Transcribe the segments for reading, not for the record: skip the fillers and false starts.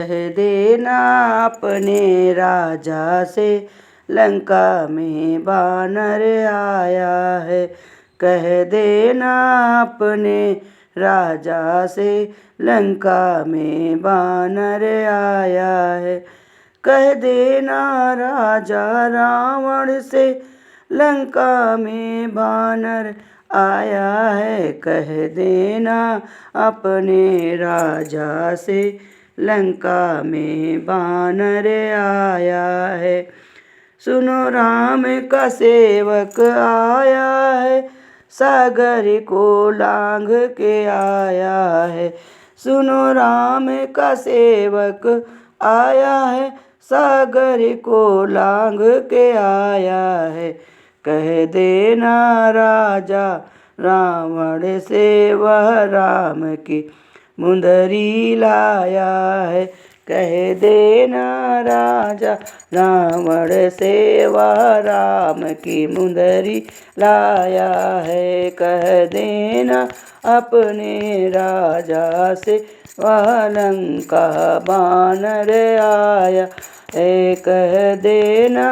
कह देना अपने राजा से लंका में बानर आया है। कह देना अपने राजा से लंका में बानर आया है। कह देना राजा रावण से लंका में बानर आया है। कह देना अपने राजा से लंका में बानर आया है। सुनो राम का सेवक आया है, सागर को लांघ के आया है। सुनो राम का सेवक आया है, सागर को लांघ के आया है। कह देना राजा रावण से वह राम की मुंदरी लाया है। कह देना राजा रावण से वह राम की मुंदरी लाया है। कह देना अपने राजा से वह लंका बानर आया है। कह देना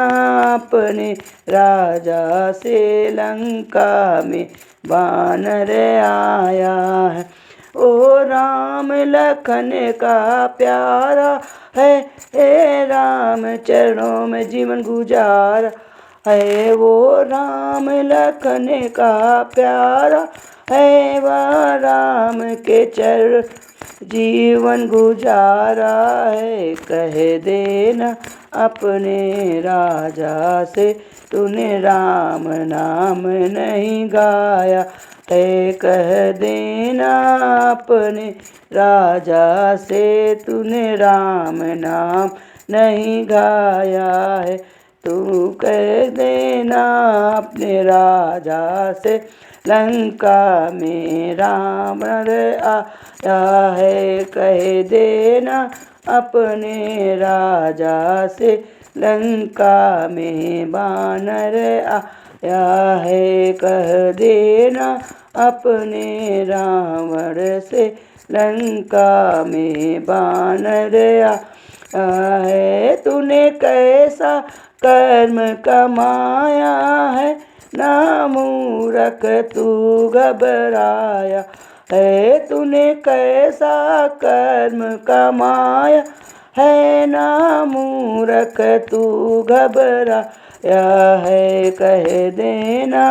अपने राजा से लंका में बानर आया है। ओ राम लखन का प्यारा है, हे राम चरणों में जीवन गुजारा है। वो राम लखन का प्यारा है, वह राम के चरण जीवन गुजारा है। कह देना अपने राजा से तूने राम नाम नहीं गाया है। कह देना अपने राजा से तूने राम नाम नहीं गाया है। तू कह देना अपने राजा से लंका में रावण आया है। कह देना अपने राजा से लंका में बानर आया है। कह देना अपने रावण से लंका में बानर आया है। तूने कैसा कर्म कमाया है, ना मूरख तू घबराया है। तूने कैसा कर्म कमाया है, ना मूरख तू घबराया है। कह देना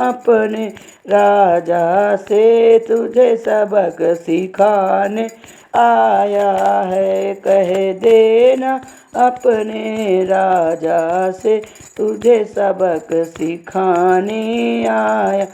अपने राजा से तुझे सबक सिखाने आया है। कह देना अपने राजा से तुझे सबक सिखाने आया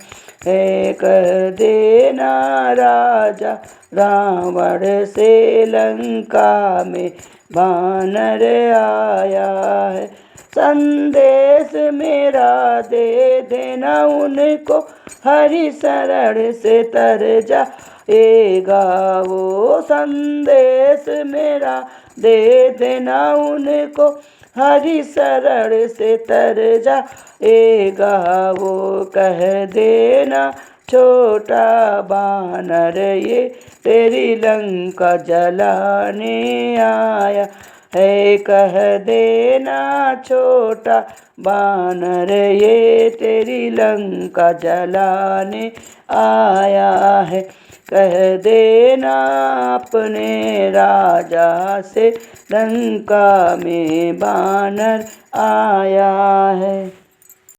है। कह देना राजा रावण से लंका में बानर आया है। संदेश मेरा दे देना उनको, हरि शरण से तर जाएगा वो। संदेश मेरा दे देना उनको, हरि शरण से तर जाएगा वो। कह देना छोटा बानर ये तेरी लंका जलाने आया है। कह देना छोटा बानर ये तेरी लंका जलाने आया है। कह देना अपने राजा से लंका में बानर आया है।